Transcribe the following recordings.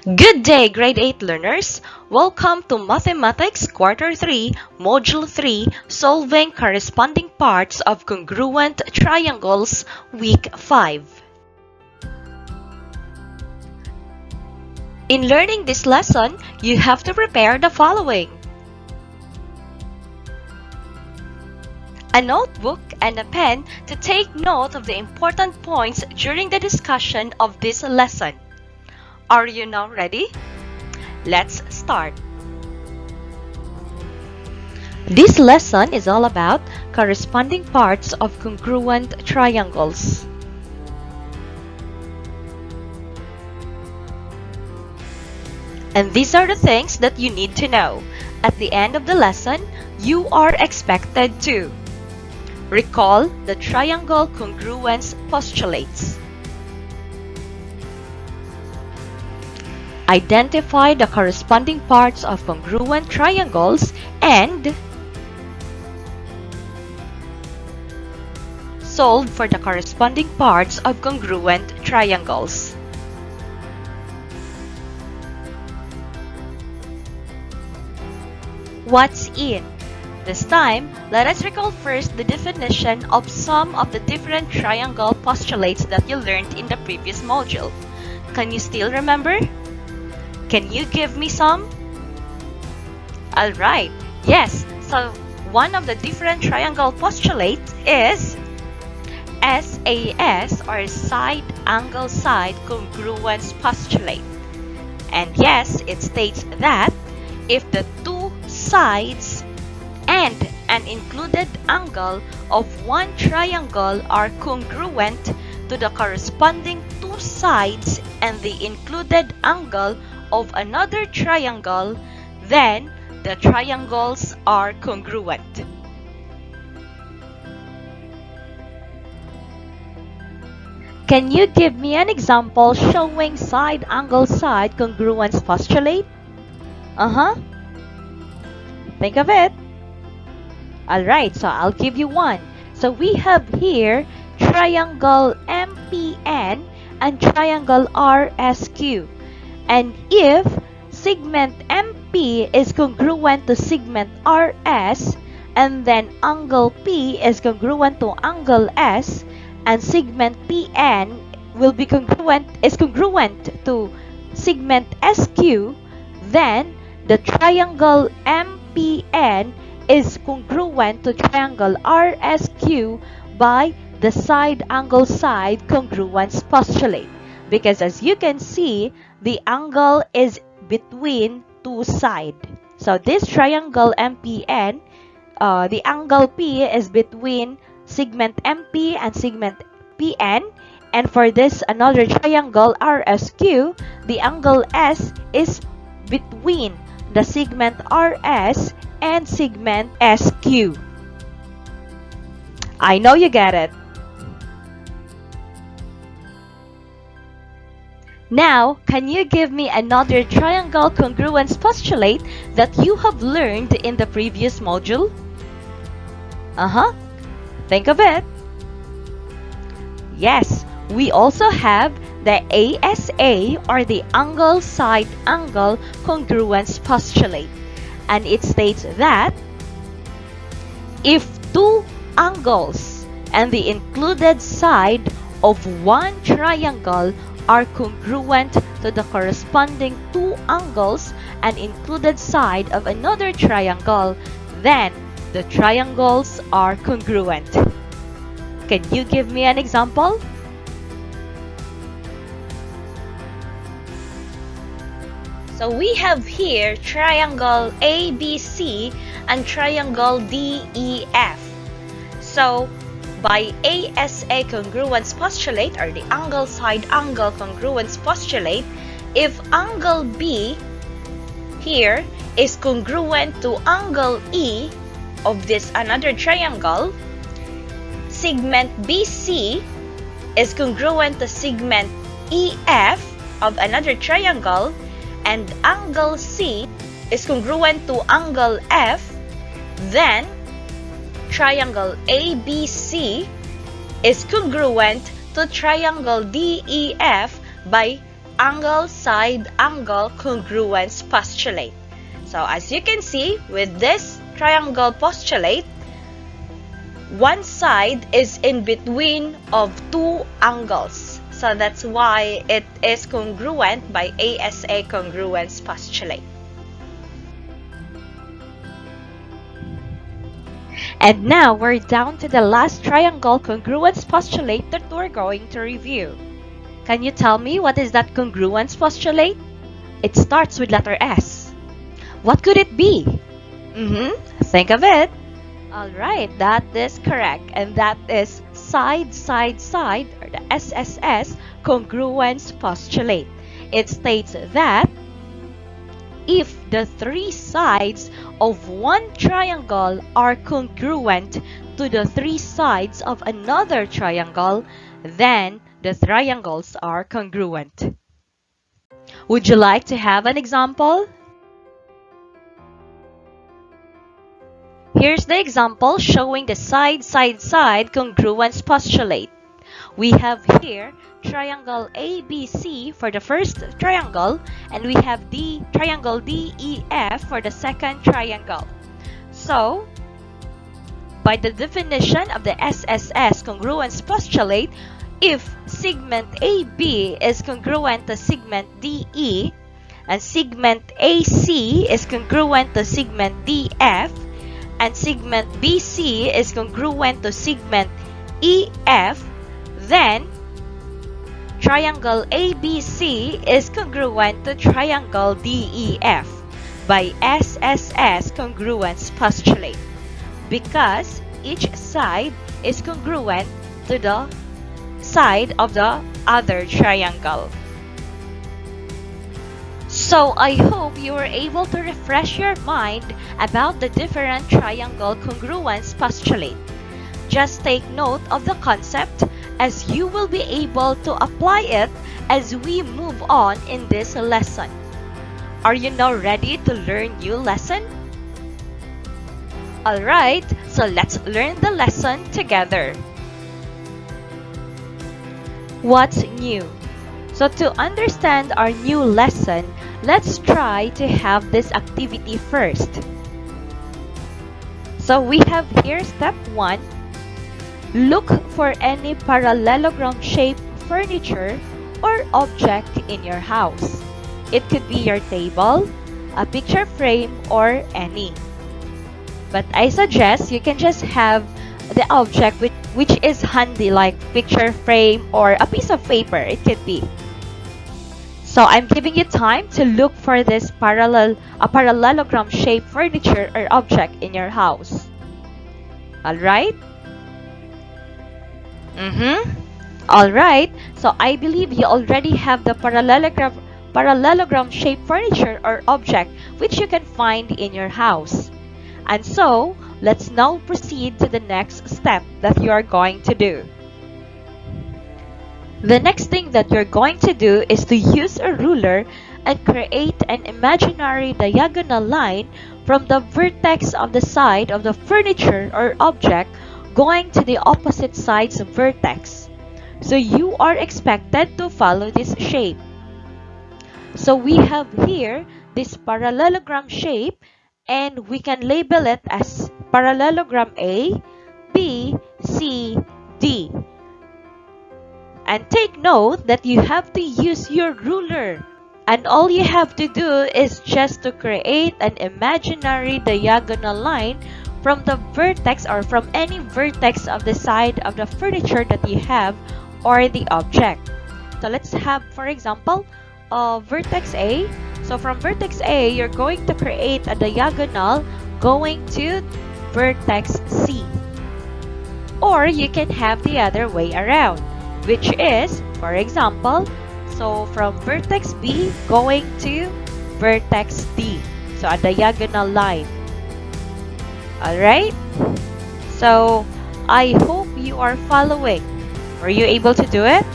Good day, grade 8 learners! Welcome to Mathematics Quarter 3, Module 3, Solving Corresponding Parts of Congruent Triangles, Week 5. In learning this lesson, you have to prepare the following: a notebook and a pen to take note of the important points during the discussion of this lesson. Are you now ready? Let's start. This lesson is all about corresponding parts of congruent triangles. And these are the things that you need to know. At the end of the lesson, you are expected to recall the triangle congruence postulates, identify the corresponding parts of congruent triangles, and solve for the corresponding parts of congruent triangles. What's in? This time, let us recall first the definition of some of the different triangle postulates that you learned in the previous module. Can you still remember? Can you give me some? Alright, yes, so one of the different triangle postulates is SAS, or side angle side congruence postulate. And yes, it states that if the two sides and an included angle of one triangle are congruent to the corresponding two sides and the included angle of another triangle, then the triangles are congruent. Can you give me an example showing side angle side congruence postulate? Think of it. Alright, so I'll give you one. So we have here triangle MPN and triangle RSQ. And if segment MP is congruent to segment RS, and then angle P is congruent to angle S, and segment PN is congruent to segment SQ, then the triangle MPN is congruent to triangle RSQ by the side angle side congruence postulate. Because as you can see, the angle is between two sides. So this triangle MPN, the angle P is between segment MP and segment PN. And for this another triangle RSQ, the angle S is between the segment RS and segment SQ. I know you get it. Now, can you give me another triangle congruence postulate that you have learned in the previous module? Think of it. Yes, we also have the ASA, or the angle side angle congruence postulate. And it states that if two angles and the included side of one triangle are congruent to the corresponding two angles and included side of another triangle, then the triangles are congruent. Can you give me an example? So we have here triangle ABC and triangle DEF. So by ASA congruence postulate, or the angle side angle congruence postulate, if angle B here is congruent to angle E of this another triangle, segment BC is congruent to segment EF of another triangle, and angle C is congruent to angle F, then triangle ABC is congruent to triangle DEF by angle-side-angle congruence postulate. So as you can see, with this triangle postulate, one side is in between of two angles. So that's why it is congruent by ASA congruence postulate. And now we're down to the last triangle congruence postulate that we're going to review. Can you tell me what is that congruence postulate? It starts with letter S. What could it be? Think of it. Alright, that is correct. And that is side, side, side, or the SSS congruence postulate. It states that if the three sides of one triangle are congruent to the three sides of another triangle, then the triangles are congruent. Would you like to have an example? Here's the example showing the side, side, side congruence postulate. We have here triangle ABC for the first triangle, and we have triangle DEF for the second triangle. So, by the definition of the SSS congruence postulate, if segment AB is congruent to segment DE, and segment AC is congruent to segment DF, and segment BC is congruent to segment EF, then triangle ABC is congruent to triangle DEF by SSS congruence postulate, because each side is congruent to the side of the other triangle. So I hope you were able to refresh your mind about the different triangle congruence postulate. Just take note of the concept, as you will be able to apply it as we move on in this lesson. Are you now ready to learn new lesson? Alright, so let's learn the lesson together. What's new? So to understand our new lesson, let's try to have this activity first. So we have here step 1. Look for any parallelogram shaped furniture or object in your house. It could be your table, a picture frame, or any. But I suggest you can just have the object which is handy, like picture frame or a piece of paper. It could be. So I'm giving you time to look for this parallelogram shaped furniture or object in your house. Alright? Alright, so I believe you already have the parallelogram shaped furniture or object which you can find in your house. And so, let's now proceed to the next step that you are going to do. The next thing that you're going to do is to use a ruler and create an imaginary diagonal line from the vertex of the side of the furniture or object going to the opposite side's vertex. So you are expected to follow this shape. So we have here this parallelogram shape, and we can label it as parallelogram A, B, C, D. And take note that you have to use your ruler. And all you have to do is just to create an imaginary diagonal line from the vertex or from any vertex of the side of the furniture that you have or the object. So let's have, for example, vertex A. So from vertex A, you're going to create a diagonal going to vertex C. Or you can have the other way around, which is, for example, so from vertex B going to vertex D. So a diagonal line. Alright? So I hope you are following. Were you able to do it?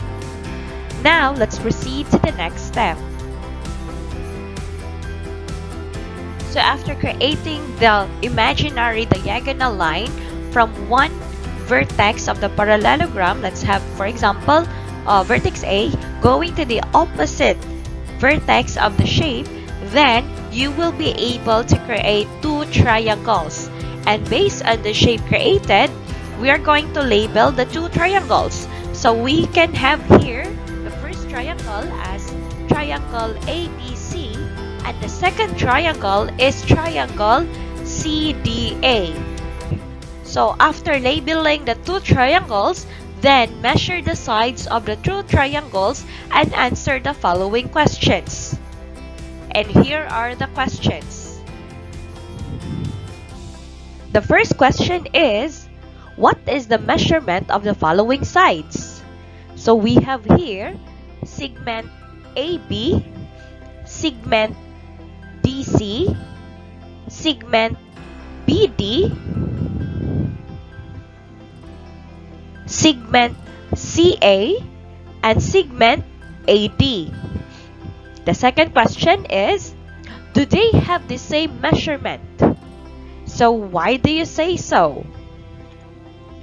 Now let's proceed to the next step. So after creating the imaginary diagonal line from one vertex of the parallelogram, let's have, for example, vertex A going to the opposite vertex of the shape, then you will be able to create two triangles. And based on the shape created, we are going to label the two triangles. So we can have here the first triangle as triangle ABC, and the second triangle is triangle CDA. So after labeling the two triangles, then measure the sides of the two triangles and answer the following questions. And here are the questions. The first question is, what is the measurement of the following sides? So we have here segment AB, segment DC, segment BD, segment CA, and segment AD. The second question is, do they have the same measurement? So why do you say so?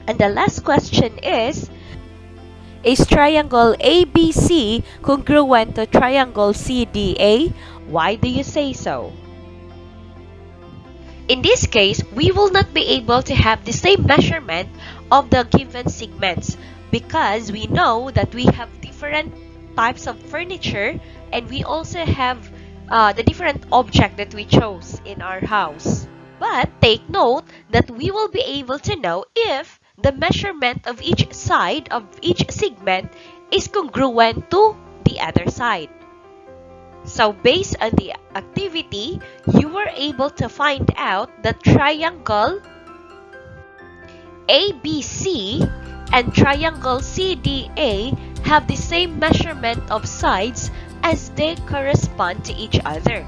And the last question is triangle ABC congruent to triangle CDA? Why do you say so? In this case, we will not be able to have the same measurement of the given segments because we know that we have different types of furniture and we also have the different object that we chose in our house. But take note that we will be able to know if the measurement of each side of each segment is congruent to the other side. So based on the activity, you were able to find out that triangle ABC and triangle CDA have the same measurement of sides as they correspond to each other.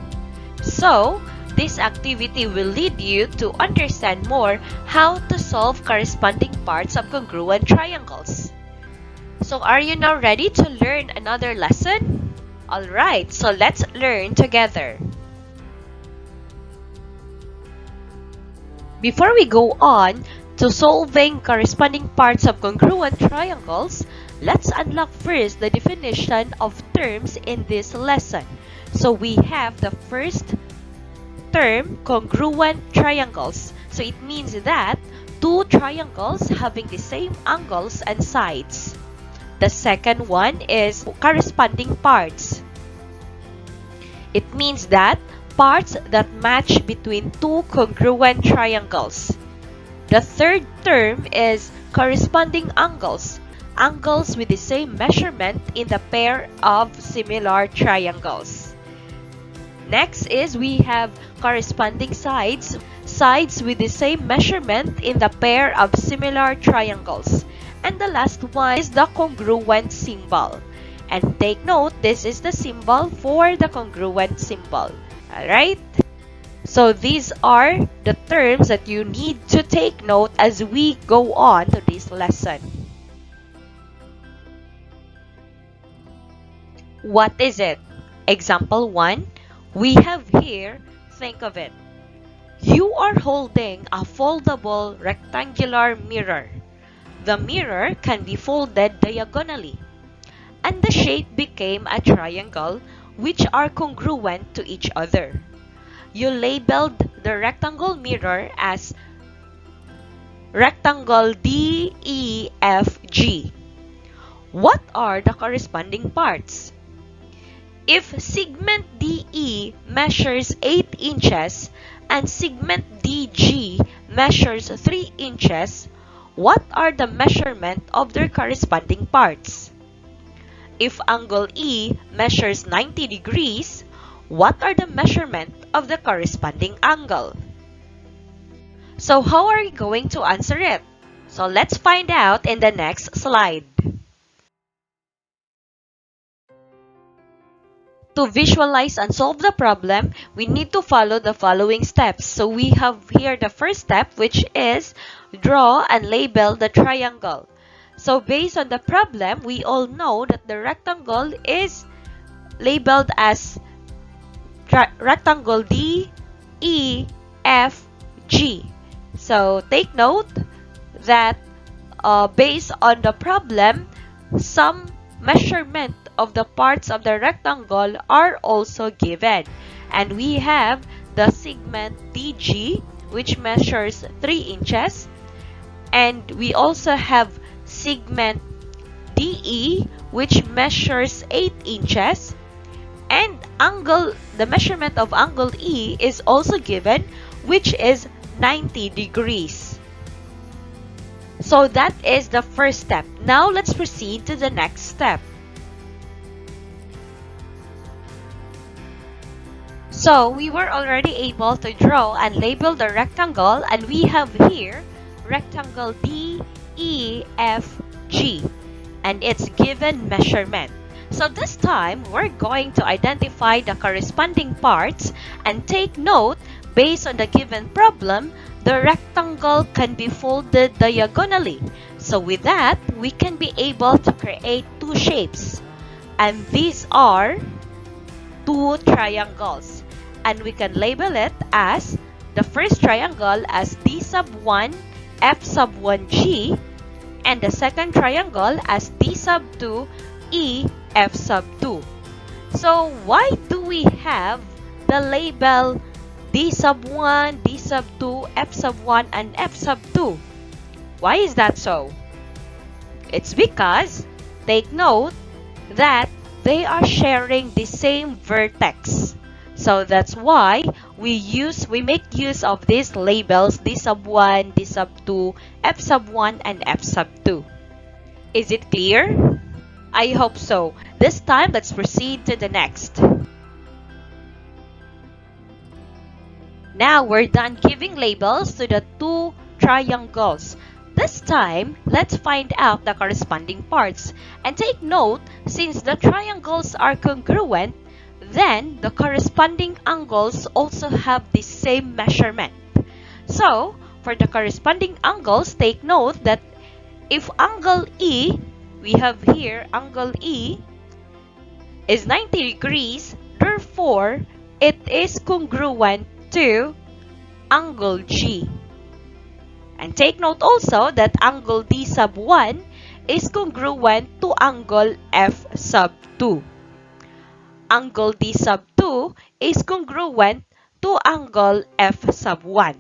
So, this activity will lead you to understand more how to solve corresponding parts of congruent triangles. So, are you now ready to learn another lesson? Alright, so let's learn together. Before we go on to solving corresponding parts of congruent triangles, let's unlock first the definition of terms in this lesson. So we have the first term, congruent triangles. So it means that two triangles having the same angles and sides. The second one is corresponding parts. It means that parts that match between two congruent triangles. The third term is corresponding angles. Angles with the same measurement in the pair of similar triangles. Next is we have corresponding sides. Sides with the same measurement in the pair of similar triangles. And the last one is the congruent symbol. And take note, this is the symbol for the congruent symbol. Alright? So these are the terms that you need to take note as we go on to this lesson. What is it? Example 1, we have here, think of it. You are holding a foldable rectangular mirror. The mirror can be folded diagonally, and the shape became a triangle which are congruent to each other. You labeled the rectangle mirror as rectangle DEFG. What are the corresponding parts? If segment DE measures 8 inches and segment DG measures 3 inches, what are the measurement of their corresponding parts? If angle E measures 90 degrees, what are the measurement of the corresponding angle? So how are we going to answer it? So let's find out in the next slide. To visualize and solve the problem, we need to follow the following steps. So we have here the first step, which is draw and label the triangle. So based on the problem, we all know that the rectangle is labeled as rectangle DEFG. So take note that based on the problem, some measurement of the parts of the rectangle are also given. And we have the segment DG, which measures 3 inches. And we also have segment DE, which measures 8 inches. And the measurement of angle E is also given, which is 90 degrees. So that is the first step. Now let's proceed to the next step. So we were already able to draw and label the rectangle, and we have here rectangle DEFG and its given measurement. So this time, we're going to identify the corresponding parts and take note, based on the given problem, the rectangle can be folded diagonally. So with that, we can be able to create two shapes. And these are two triangles. And we can label it as the first triangle as D sub 1, F sub 1G, and the second triangle as D sub 2, E, F sub 2. So why do we have the label D sub 1, D sub 2, F sub 1, and F sub 2? Why is that so? It's because, take note, that they are sharing the same vertex. So that's why we make use of these labels D sub 1, D sub 2, F sub 1, and F sub 2. Is it clear? I hope so. This time, let's proceed to the next. Now, we're done giving labels to the two triangles. This time, let's find out the corresponding parts. And take note, since the triangles are congruent, then the corresponding angles also have the same measurement. So, for the corresponding angles, take note that if angle E, we have here angle E is 90 degrees, therefore, it is congruent to angle G. And take note also that angle D sub 1 is congruent to angle F sub 2. Angle D sub 2 is congruent to angle F sub 1.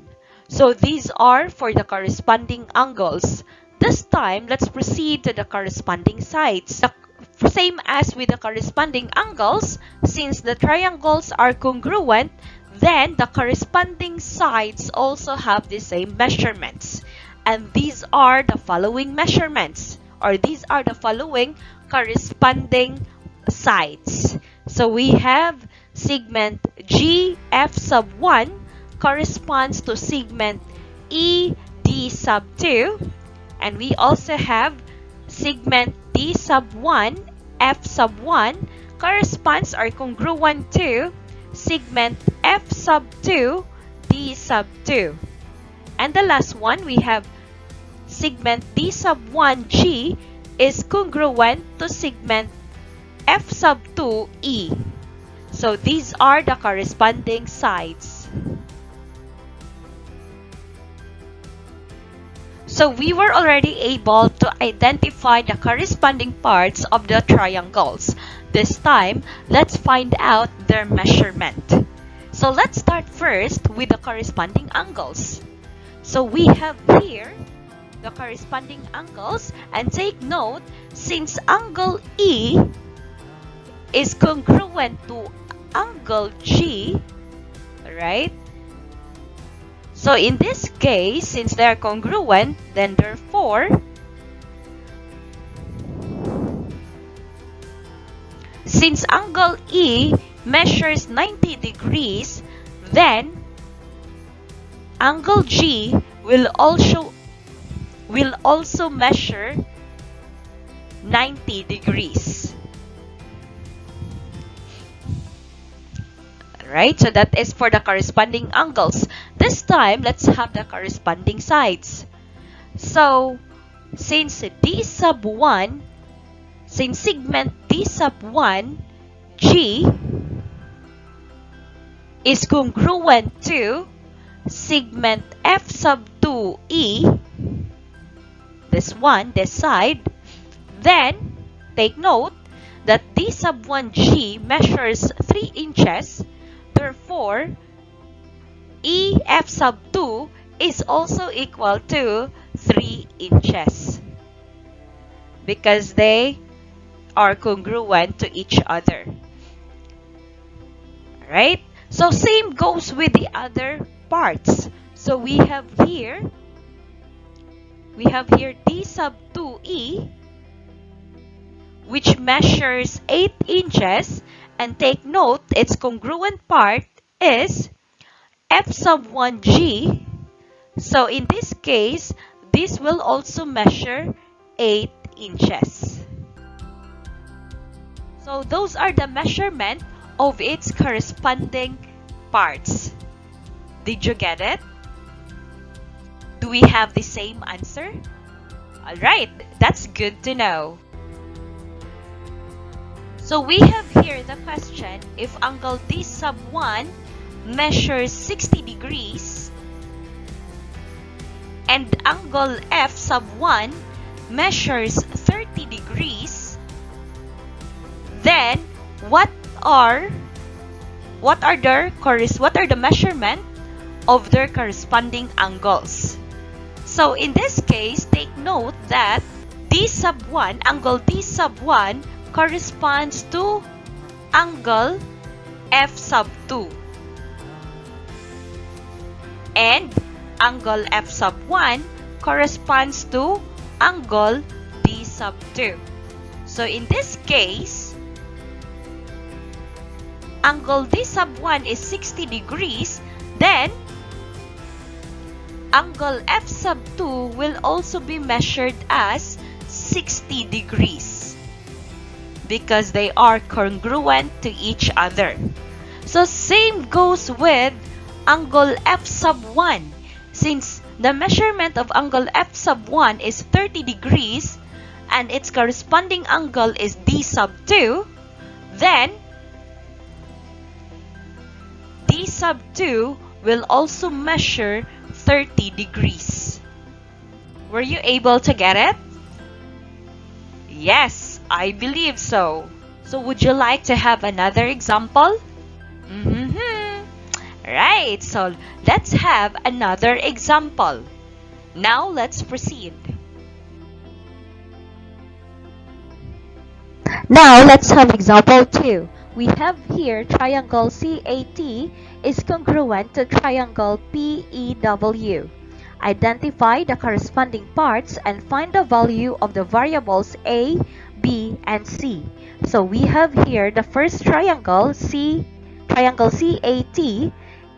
So these are for the corresponding angles. This time, let's proceed to the corresponding sides. Same as with the corresponding angles, since the triangles are congruent, then the corresponding sides also have the same measurements. And these are the following measurements, or these are the following corresponding sides. So we have segment GF sub 1 corresponds to segment ED sub 2. And we also have segment D sub 1, F sub 1 corresponds or congruent to segment F sub 2, D sub 2. And the last one, we have segment D sub 1G is congruent to segment F sub 2E. So these are the corresponding sides. So we were already able to identify the corresponding parts of the triangles. This time, let's find out their measurement. So let's start first with the corresponding angles. So we have here the corresponding angles, and take note, since angle E is congruent to angle G, right? So in this case, since they are congruent, then therefore, since angle E measures 90 degrees, then angle G will also measure 90 degrees. Right? So that is for the corresponding angles. This time, let's have the corresponding sides. So, since D sub 1, since segment D sub 1, G is congruent to segment F sub 2, E, this side, then take note that D sub 1G measures 3 inches, therefore EF sub 2 is also equal to 3 inches because they are congruent to each other. Alright? So same goes with the other parts. So we have here D sub 2E, which measures 8 inches, and take note its congruent part is F sub 1G. So in this case, this will also measure 8 inches. So those are the measurement of its corresponding parts. Did you get it? Do we have the same answer? Alright, that's good to know. So we have here the question, if angle D sub 1 measures 60 degrees and angle F sub 1 measures 30 degrees, then what are the measurement of their corresponding angles? So in this case, take note that angle D sub 1 corresponds to angle F sub 2, and angle F sub 1 corresponds to angle D sub 2. So in this case, angle D sub 1 is 60 degrees, then angle F sub 2 will also be measured as 60 degrees because they are congruent to each other. So same goes with angle F sub 1. Since the measurement of angle F sub 1 is 30 degrees and its corresponding angle is D sub 2, then D sub 2 will also measure 30 degrees. Were you able to get it? Yes, I believe so. So would you like to have another example? Right, so let's have another example. Now let's proceed. Now let's have example 2. We have here triangle CAT is congruent to triangle PEW. Identify the corresponding parts and find the value of the variables A, B, and C. So we have here the first triangle CAT,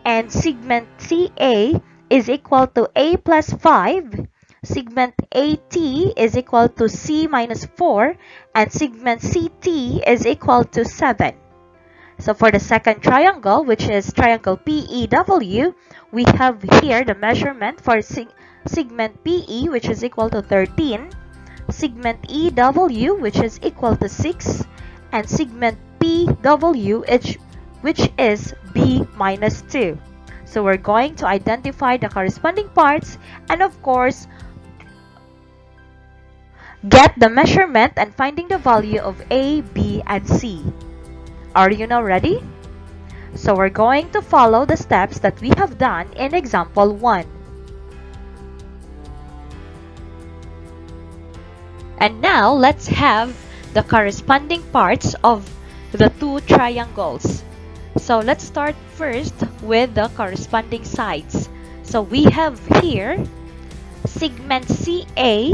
and segment CA is equal to A plus 5, segment AT is equal to C minus 4, and segment CT is equal to 7. So for the second triangle, which is triangle PEW, we have here the measurement for segment PE, which is equal to 13, segment EW, which is equal to 6, and segment PW, which is B minus 2. So we're going to identify the corresponding parts and of course get the measurement and finding the value of A, B, and C. Are you now ready? So we're going to follow the steps that we have done in example 1. And now let's have the corresponding parts of the two triangles. So let's start first with the corresponding sides. So we have here segment CA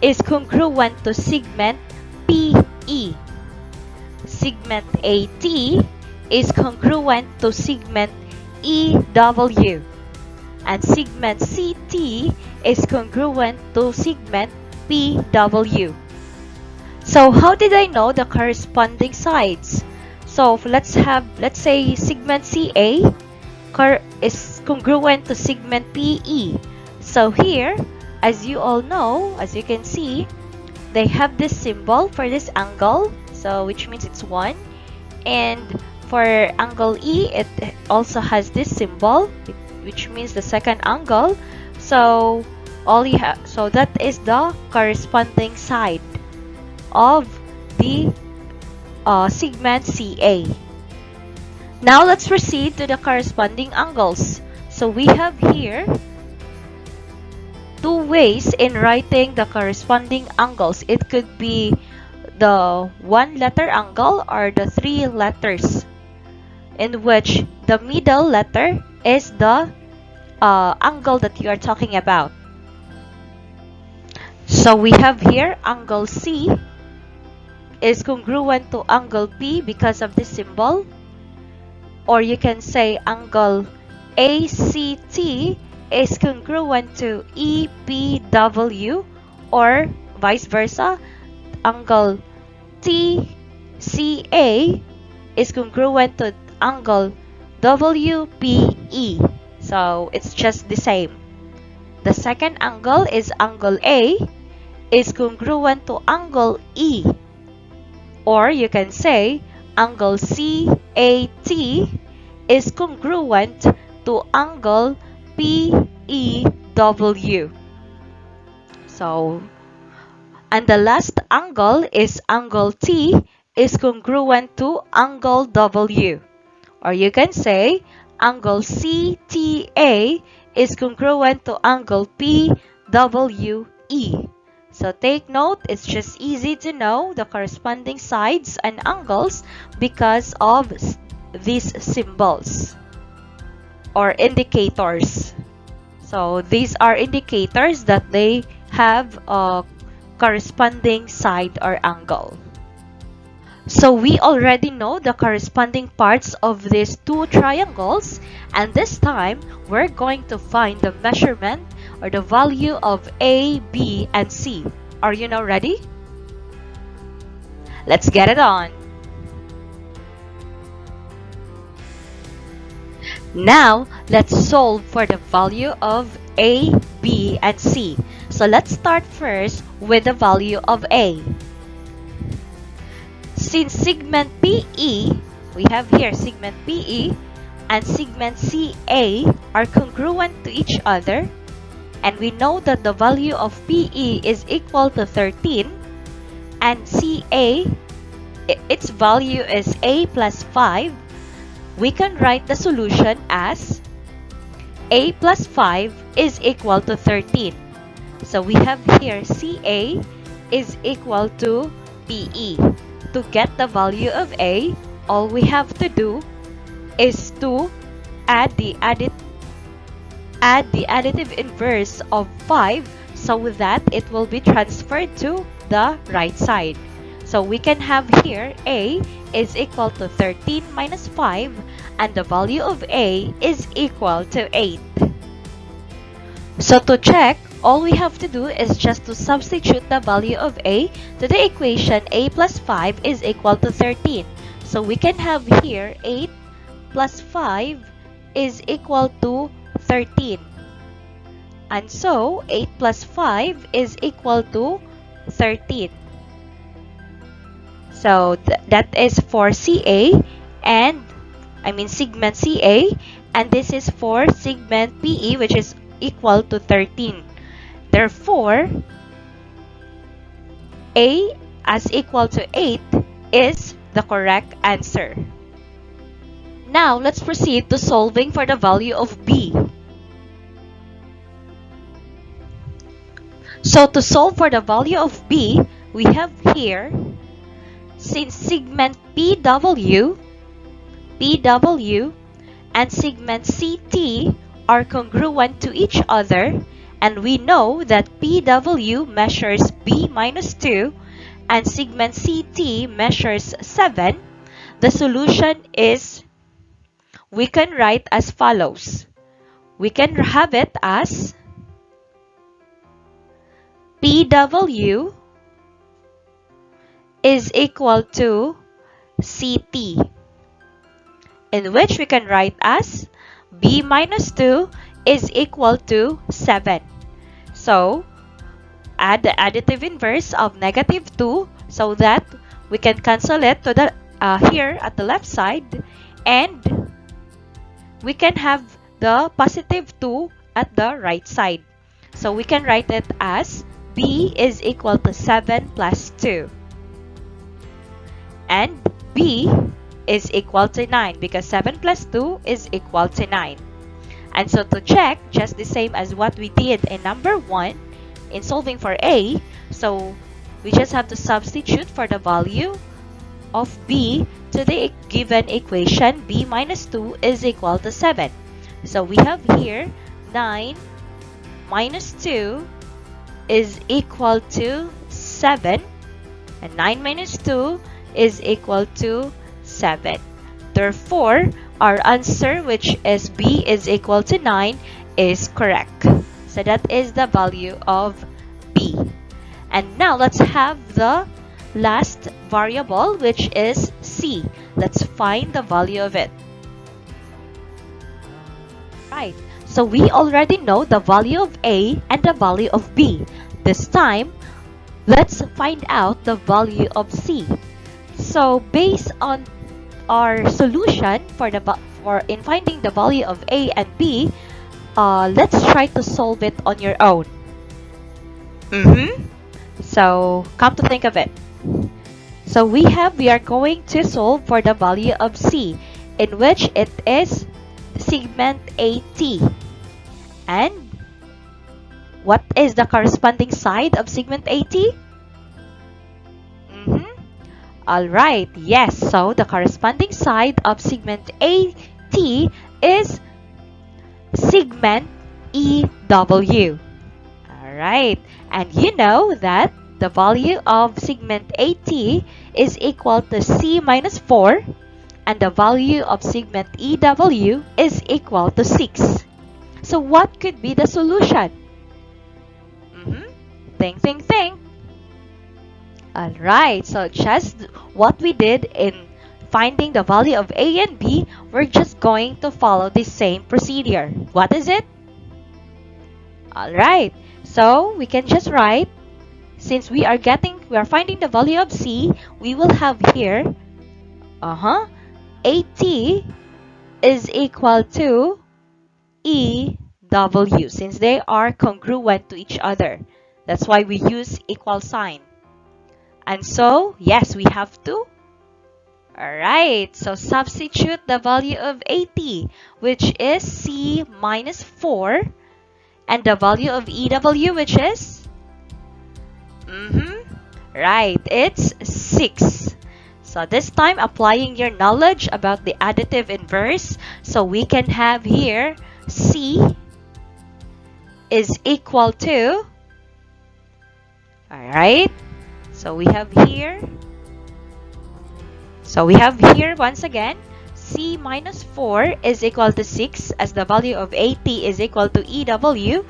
is congruent to segment PE. Segment AT is congruent to segment EW. And segment CT is congruent to segment PW. So how did I know the corresponding sides? So let's say segment CA is congruent to segment PE. So here, as you all know, as you can see, they have this symbol for this angle, so which means it's 1. And for angle E, it also has this symbol, which means the second angle. So that is the corresponding side of the segment CA. Now let's proceed to the corresponding angles. So we have here two ways in writing the corresponding angles. It could be the one letter angle or the three letters, in which the middle letter is the angle that you are talking about. So we have here angle C is congruent to angle P because of this symbol, or you can say angle ACT is congruent to EPW, or vice versa, angle TCA is congruent to angle WPE. So it's just the same. The second angle is angle A is congruent to angle E, or you can say angle CAT is congruent to angle PEW. So, and the last angle is angle T is congruent to angle W, or you can say angle CTA is congruent to angle PWE. So take note, it's just easy to know the corresponding sides and angles because of these symbols or indicators. So these are indicators that they have a corresponding side or angle. So we already know the corresponding parts of these two triangles, and this time we're going to find the measurement or the value of A, B, and C. Are you now ready? Let's get it on. Now, let's solve for the value of A, B, and C. So let's start first with the value of A. Since segment PE, we have here segment PE and segment CA are congruent to each other, and we know that the value of PE is equal to 13, and CA, its value is A plus 5, we can write the solution as A plus 5 is equal to 13. So we have here CA is equal to PE. To get the value of A, all we have to do is to add the additive inverse of 5 so that it will be transferred to the right side. So we can have here A is equal to 13 minus 5, and the value of A is equal to 8. So to check, all we have to do is just to substitute the value of A to the equation A plus 5 is equal to 13. So we can have here 8 plus 5 is equal to 13. And so 8 plus 5 is equal to 13. So that is for CA and segment CA, and this is for segment PE, which is equal to 13. Therefore, A as equal to 8 is the correct answer. Now, let's proceed to solving for the value of B. So, to solve for the value of B, we have here, since segment PW and segment CT are congruent to each other, and we know that PW measures B minus 2 and segment CT measures 7, the solution is, we can write as follows. We can have it as PW is equal to CT, in which we can write as B minus 2 is equal to 7. So, add the additive inverse of negative 2 so that we can cancel it to the here at the left side, and we can have the positive 2 at the right side. So we can write it as B is equal to 7 plus 2. And B is equal to 9 because 7 plus 2 is equal to 9. And so to check, just the same as what we did in number 1 in solving for A, so we just have to substitute for the value of B to the given equation. B minus 2 is equal to 7. So we have here 9 minus 2 is equal to 7, and 9 minus 2 is equal to 7. Therefore, our answer, which is B is equal to 9, is correct. So that is the value of B. And now let's have the last variable, which is C. Let's find the value of it. Right. So we already know the value of A and the value of B. This time, let's find out the value of C. So based on our solution for in finding the value of A and B, let's try to solve it on your own. So come to think of it. So we are going to solve for the value of C, in which it is segment AT. And what is the corresponding side of segment AT? Alright, yes, so the corresponding side of segment AT is segment EW. Alright, and you know that the value of segment AT is equal to C minus 4, and the value of segment EW is equal to 6. So what could be the solution? Think. Alright, so just what we did in finding the value of A and B, we're just going to follow the same procedure. What is it? Alright, so we can just write, since we are finding the value of C, we will have here AT is equal to EW, since they are congruent to each other. That's why we use equal sign. And so, yes, we have to. Alright, so substitute the value of AT, which is C minus 4, and the value of EW, which is? Right, it's 6. So this time, applying your knowledge about the additive inverse, so we can have here C is equal to, alright, so we have here once again, C minus 4 is equal to 6, as the value of AT is equal to EW,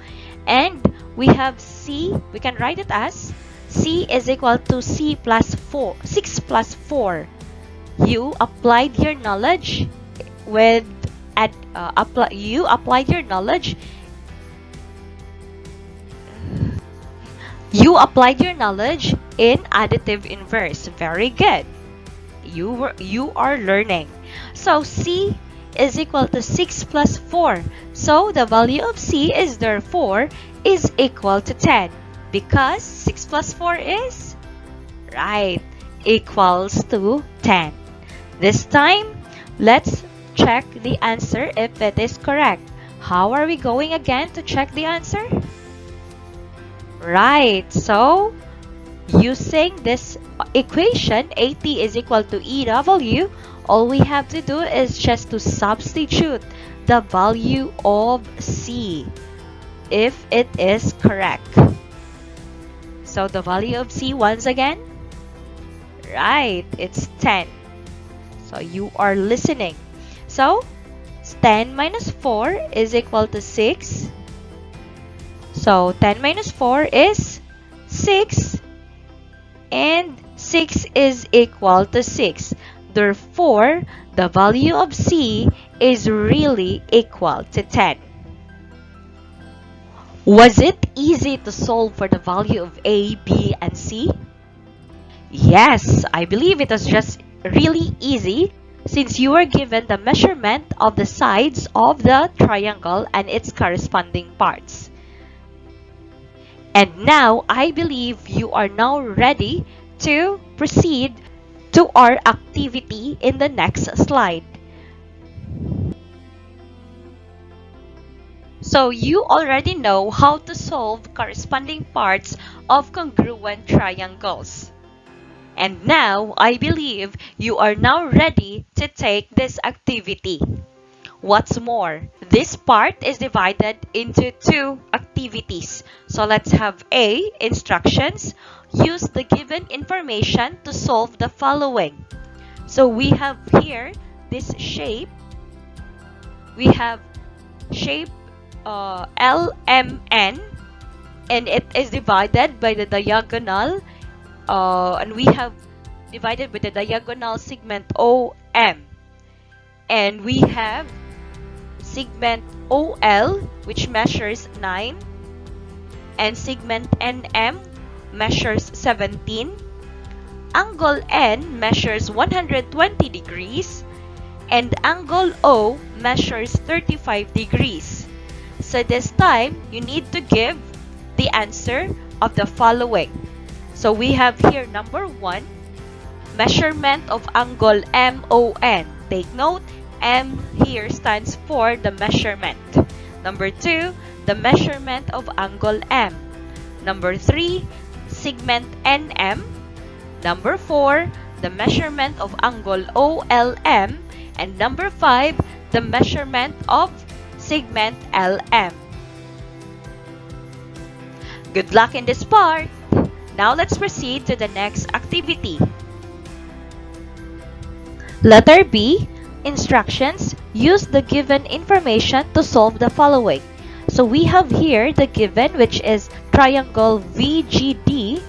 and we have C, we can write it as C is equal to 6 plus 4. You applied your knowledge with you applied your knowledge in additive inverse. Very good. You are learning. So C is equal to 6 plus 4. So the value of C is therefore is equal to 10, because 6 plus 4 is right equals to 10. This time, let's check the answer if it is correct. How are we going again to check the answer? Right, so using this equation, AT is equal to EW, all we have to do is just to substitute the value of C if it is correct. So the value of C once again, right, it's 10. So you are listening. So 10 minus 4 is equal to 6. So 10 minus 4 is 6, and 6 is equal to 6. Therefore, the value of C is really equal to 10. Was it easy to solve for the value of A, B, and C? Yes, I believe it was just really easy, since you were given the measurement of the sides of the triangle and its corresponding parts. And now, I believe you are now ready to proceed to our activity in the next slide. So you already know how to solve corresponding parts of congruent triangles. And now, I believe you are now ready to take this activity. What's more, this part is divided into two activities. So let's have A, instructions. Use the given information to solve the following. So we have here this shape. We have shape LMN, and it is divided by the diagonal, and we have divided by the diagonal segment OM. And we have segment OL, which measures 9, and segment NM measures 17. Angle N measures 120 degrees, and angle O measures 35 degrees. So this time, you need to give the answer of the following. So we have here number 1, measurement of angle MON. Take note, M here stands for the measurement. Number 2, the measurement of angle M. Number 3, segment NM. Number 4, the measurement of angle OLM. And number 5, the measurement of segment LM. Good luck in this part! Now let's proceed to the next activity. Letter B, instructions. Use the given information to solve the following. So we have here the given, which is triangle VGD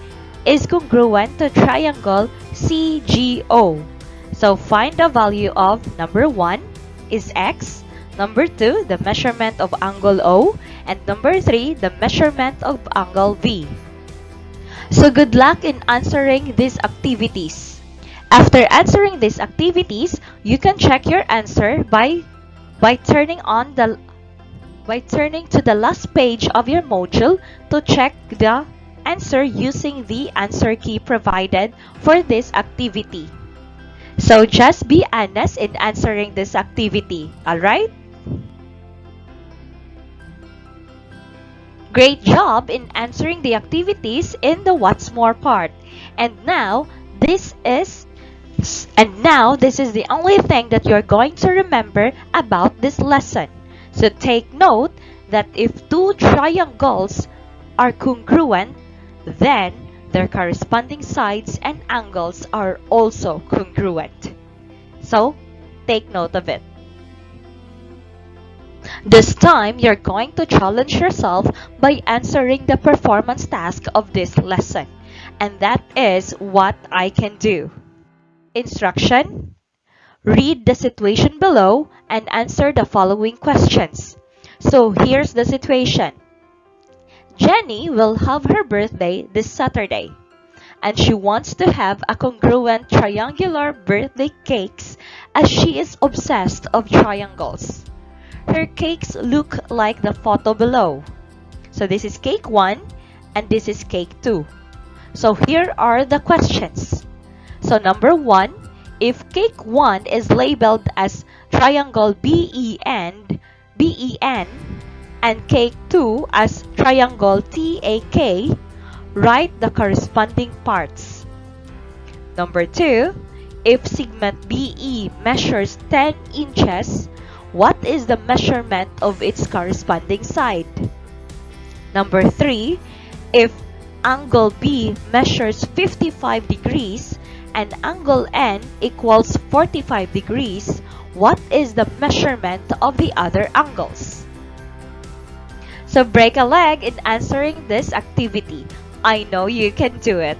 is congruent to triangle CGO. So find the value of number 1 is X, number 2, the measurement of angle O, and number 3, the measurement of angle V. So good luck in answering these activities. After answering these activities, you can check your answer by turning to the last page of your module to check the answer using the answer key provided for this activity. So just be honest in answering this activity, alright? Great job in answering the activities in the what's more part. And now this is the only thing that you're going to remember about this lesson. So take note that if two triangles are congruent, then their corresponding sides and angles are also congruent. So take note of it. This time, you're going to challenge yourself by answering the performance task of this lesson. And that is what I can do. Instruction: read the situation below and answer the following questions. So here's the situation. Jenny will have her birthday this Saturday, and she wants to have a congruent triangular birthday cakes as she is obsessed of triangles. Her cakes look like the photo below. So this is cake 1 and this is cake 2. So here are the questions. So number 1, if cake 1 is labeled as triangle BEN and cake 2 as triangle TAK, write the corresponding parts. Number 2, if segment BE measures 10 inches, what is the measurement of its corresponding side? Number 3, if angle B measures 55 degrees and angle N equals 45 degrees, what is the measurement of the other angles? So break a leg in answering this activity. I know you can do it.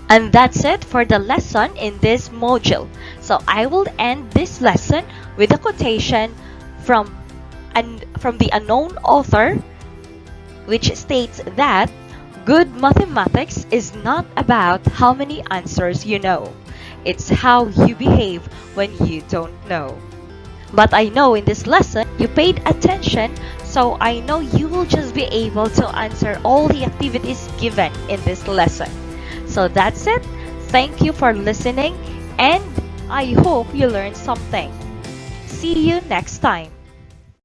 And that's it for the lesson in this module. So I will end this lesson with a quotation from the unknown author, which states that good mathematics is not about how many answers you know. It's how you behave when you don't know. But I know in this lesson you paid attention, so I know you will just be able to answer all the activities given in this lesson. So that's it. Thank you for listening, and I hope you learned something. See you next time.